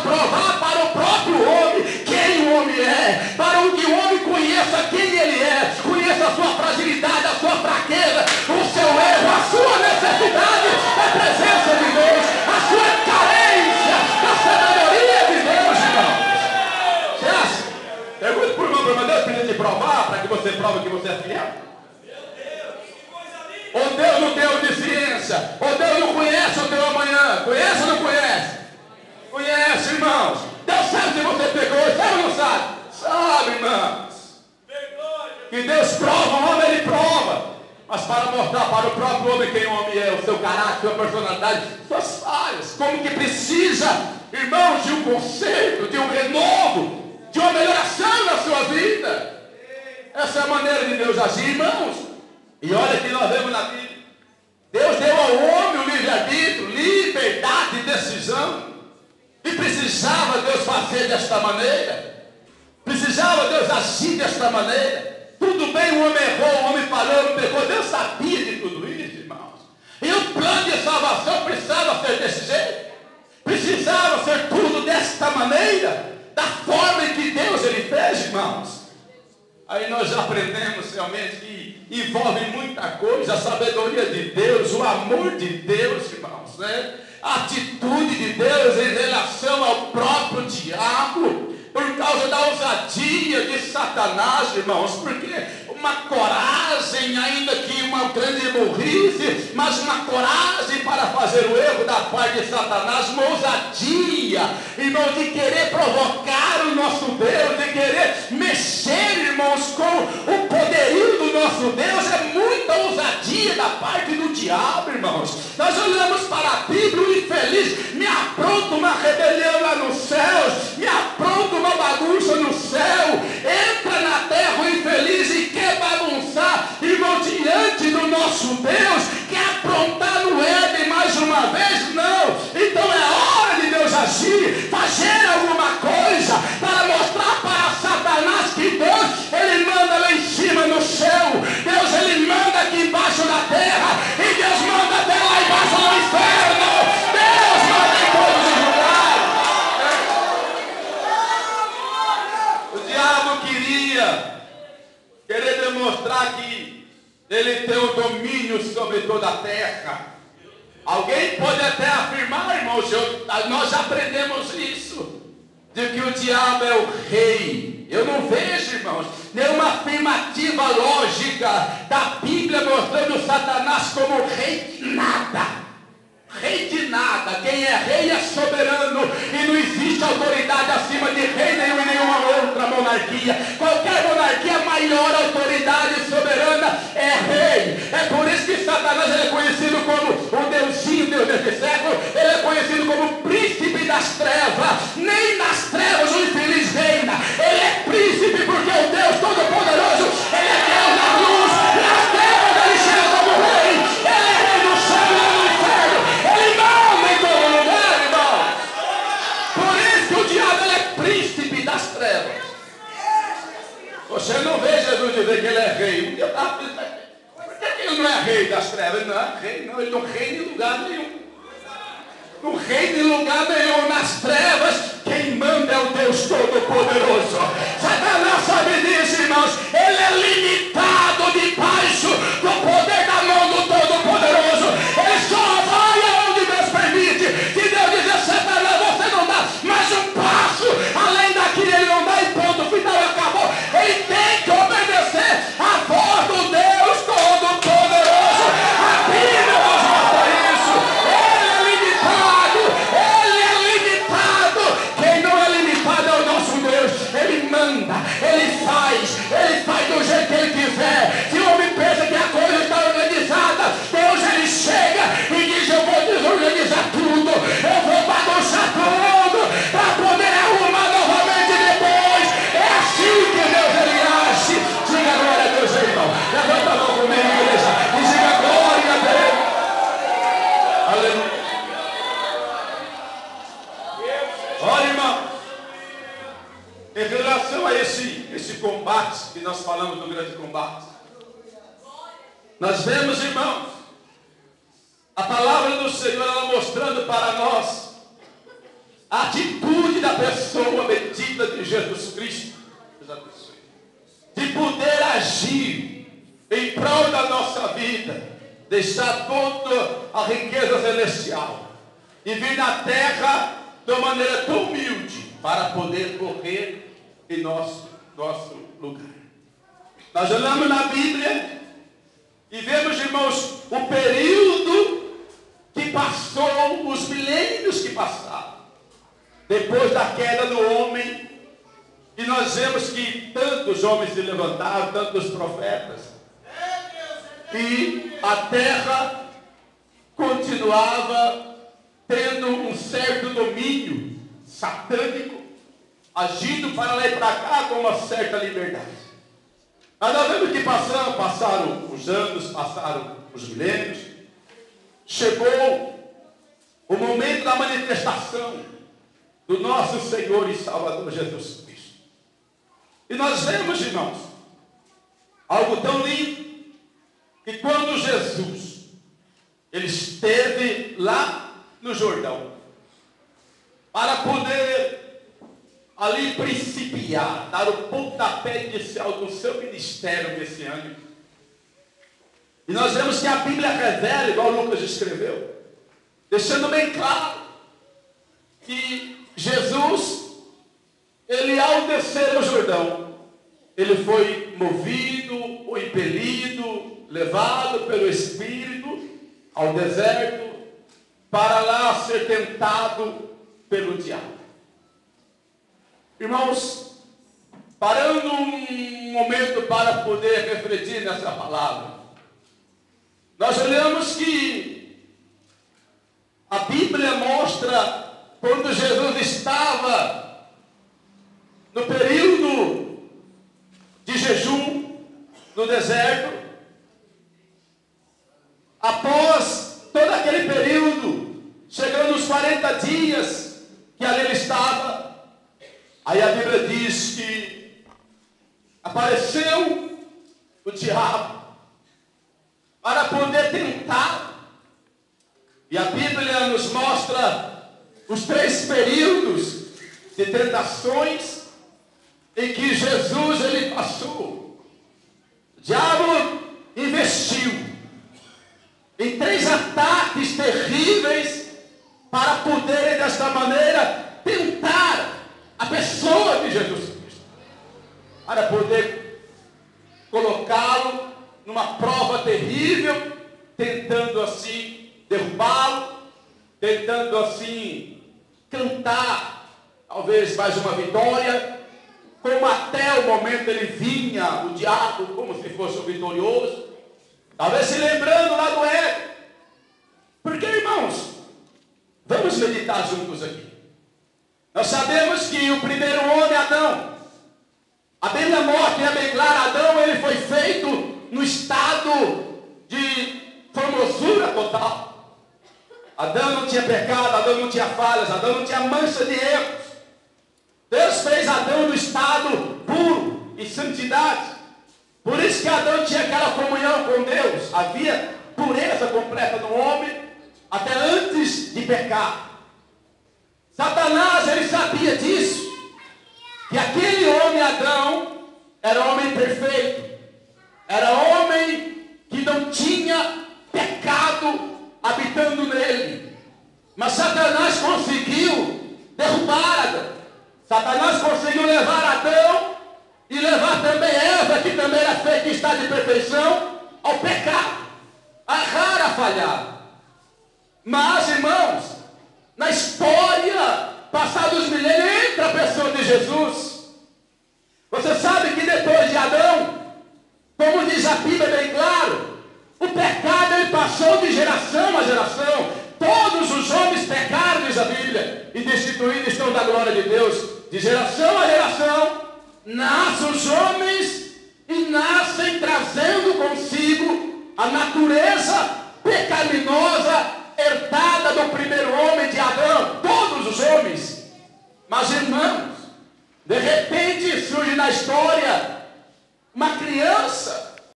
provar para o próprio homem quem o homem é, para que o homem conheça quem ele é, conheça a sua fragilidade, a sua fraqueza, o seu erro, a sua necessidade da presença de Deus, a sua carência da sabedoria de Deus, irmão. Você acha? Pergunta por irmão, mas Deus precisa te provar para que você prove que você é fiel? Ou Deus não tem onisciência? Ou Deus não conhece o teu amanhã? Conhece ou não conhece? Conhece, irmãos. Deus sabe se você pecou, sabe ou não sabe? Sabe, irmãos. Que Deus prova, o homem ele prova. Mas para mostrar para o próprio homem quem o homem é, o seu caráter, sua personalidade, suas falhas, como que precisa, irmãos, de um conserto, de um renovo, de uma melhoração na sua vida. Essa é a maneira de Deus agir, irmãos. E olha que nós vemos na Bíblia. Deus deu ao homem o livre-arbítrio, liberdade de decisão. E precisava Deus fazer desta maneira. Precisava Deus agir desta maneira. Tudo bem, o homem errou, o homem falhou, não pecou. Deus sabia de tudo isso, irmãos. E o plano de salvação precisava ser desse jeito. Precisava ser tudo desta maneira. Da forma em que Deus ele fez, irmãos. Aí nós já aprendemos realmente que envolve muita coisa, a sabedoria de Deus, o amor de Deus, irmãos, né? A atitude de Deus em relação ao próprio diabo, por causa da ousadia de Satanás, irmãos, porque uma coragem, ainda que uma grande burrice, mas uma coragem para fazer o erro da parte de Satanás, uma ousadia, irmãos, de querer provocar o nosso Deus, de querer mexer, irmãos, com o poderio do nosso Deus, é muita ousadia da parte do diabo, irmãos. Nós olhamos para a Bíblia, o infeliz me apronta uma rebelião lá nos céus, me apronta uma bagunça no céu, entra na terra o infeliz e quer bagunçar, irmão, diante do nosso Deus, quer aprontar no Éden mais uma vez? Não. Então é hora de Deus agir, fazer alguma coisa para mostrar para Satanás que Deus, ele manda lá em cima no céu, Deus ele manda aqui embaixo na terra, e Deus manda até lá embaixo no inferno. Deus manda em todos os lugares. O diabo querer demonstrar que ele tem o domínio sobre toda a terra. Alguém pode até afirmar, irmãos, nós já aprendemos isso, de que o diabo é o rei. Eu não vejo, irmãos, nenhuma afirmativa lógica da Bíblia mostrando Satanás como rei de nada. Rei de nada. Quem é rei é soberano, e não existe autoridade acima de rei nenhum e nenhuma outra monarquia. Qualquer monarquia, a maior autoridade soberana é rei. É por isso que Satanás ele é conhecido como o Deusinho, Deus desse século. Ele é conhecido como o príncipe das trevas. Nem nas trevas o infeliz reina. Ele é príncipe porque o Deus Todo-Poderoso, ele é Deus na luz. Nas trevas ele chega como rei. Ele é rei do céu e do inferno. Ele manda em todo lugar, irmão. Por isso que o diabo ele é príncipe das trevas. Você não vê Jesus dizer que ele é rei. Por que ele não é rei das trevas? Ele não é rei, não. Ele não reina em lugar nenhum. Não reina em lugar nenhum. Nas trevas, quem manda é o Deus Todo-Poderoso. Satanás sabe disso, irmãos. Ele é limitado debaixo do poder da mão do Todo-Poderoso. Ele só vai aonde Deus permite. Se Deus dizer, Satanás, você não dá mais um passo, além daqui ele não dá, e ponto final, acabou. Ele tem que obedecer a voz do Deus Todo-Poderoso. A Bíblia nos mostra isso. Ele é limitado. Ele é limitado. Quem não é limitado é o nosso Deus. Ele manda, ele faz do jeito que ele quiser. Se o homem pensa que a coisa está organizada, Deus ele chega e diz, eu vou desorganizar tudo, eu vou bagunçar tudo, para poder arrumar novamente depois. É assim que Deus ele age. Diga glória a Deus, irmão. Levanta a mão comigo, igreja, e diga glória a Deus. Aleluia. Olha, irmão, em relação a esse combate que nós falamos do grande combate, nós vemos, irmãos, a palavra do Senhor ela mostrando para nós a atitude pessoa bendita de Jesus Cristo, de poder agir em prol da nossa vida, deixar toda a riqueza celestial e vir na terra de uma maneira tão humilde para poder correr em nosso lugar. Nós olhamos na Bíblia e vemos, irmãos, o período que passou, os milênios que passaram depois da queda do homem, e nós vemos que tantos homens se levantaram, tantos profetas, e a terra continuava tendo um certo domínio satânico, agindo para lá e para cá com uma certa liberdade. Mas nós vemos que passaram os anos, passaram os milênios, chegou o momento da manifestação do nosso Senhor e Salvador Jesus Cristo. E nós vemos, irmãos, algo tão lindo, que quando Jesus, ele esteve lá no Jordão, para poder ali principiar, dar o pontapé inicial do seu ministério messiânico. E nós vemos que a Bíblia revela, igual Lucas escreveu, deixando bem claro que Jesus, ele ao descer o Jordão, ele foi movido ou impelido, levado pelo Espírito ao deserto, para lá ser tentado pelo diabo. Irmãos, parando um momento para poder refletir nessa palavra, nós olhamos que a Bíblia mostra quando Jesus estava no período de jejum no deserto, após todo aquele período, chegando os 40 dias que ali ele estava, aí a Bíblia diz que apareceu o diabo para poder tentar. E a Bíblia nos mostra os 3 períodos de tentações em que Jesus ele passou. O diabo investiu em 3 ataques terríveis para poderem desta maneira tentar a pessoa de Jesus Cristo, para poder colocá-lo numa prova terrível, tentando assim derrubá-lo, tentando assim cantar talvez mais uma vitória, como até o momento ele vinha, o diabo, como se fosse o vitorioso, talvez se lembrando lá do Éden. Porque, irmãos, vamos meditar juntos aqui. Nós sabemos que o primeiro homem, Adão, a Bíblia mostra e é bem clara, Adão ele foi feito no estado de formosura total. Adão não tinha pecado, Adão não tinha falhas, Adão não tinha mancha de erros. Deus fez Adão no estado puro e santidade. Por isso que Adão tinha aquela comunhão com Deus. Havia pureza completa no homem até antes de pecar. Satanás, ele sabia disso, que aquele homem Adão era homem perfeito, era homem que não tinha pecado habitando nele. Mas Satanás conseguiu derrubar Adão. Satanás conseguiu levar Adão e levar também Eva, que também era feita em estado de perfeição, ao pecado, a errar, a falhar. Mas, irmãos, na história, passados milênios, entra a pessoa de Jesus. Você sabe que depois de Adão, como diz a Bíblia bem claro, o pecado ele passou de geração a geração. Todos os homens pecaram, diz a Bíblia, e destituídos estão da glória de Deus. De geração a geração, nascem os homens e nascem trazendo consigo a natureza pecaminosa herdada do primeiro homem de Adão, todos os homens. Mas, irmãos, de repente surge na história uma criança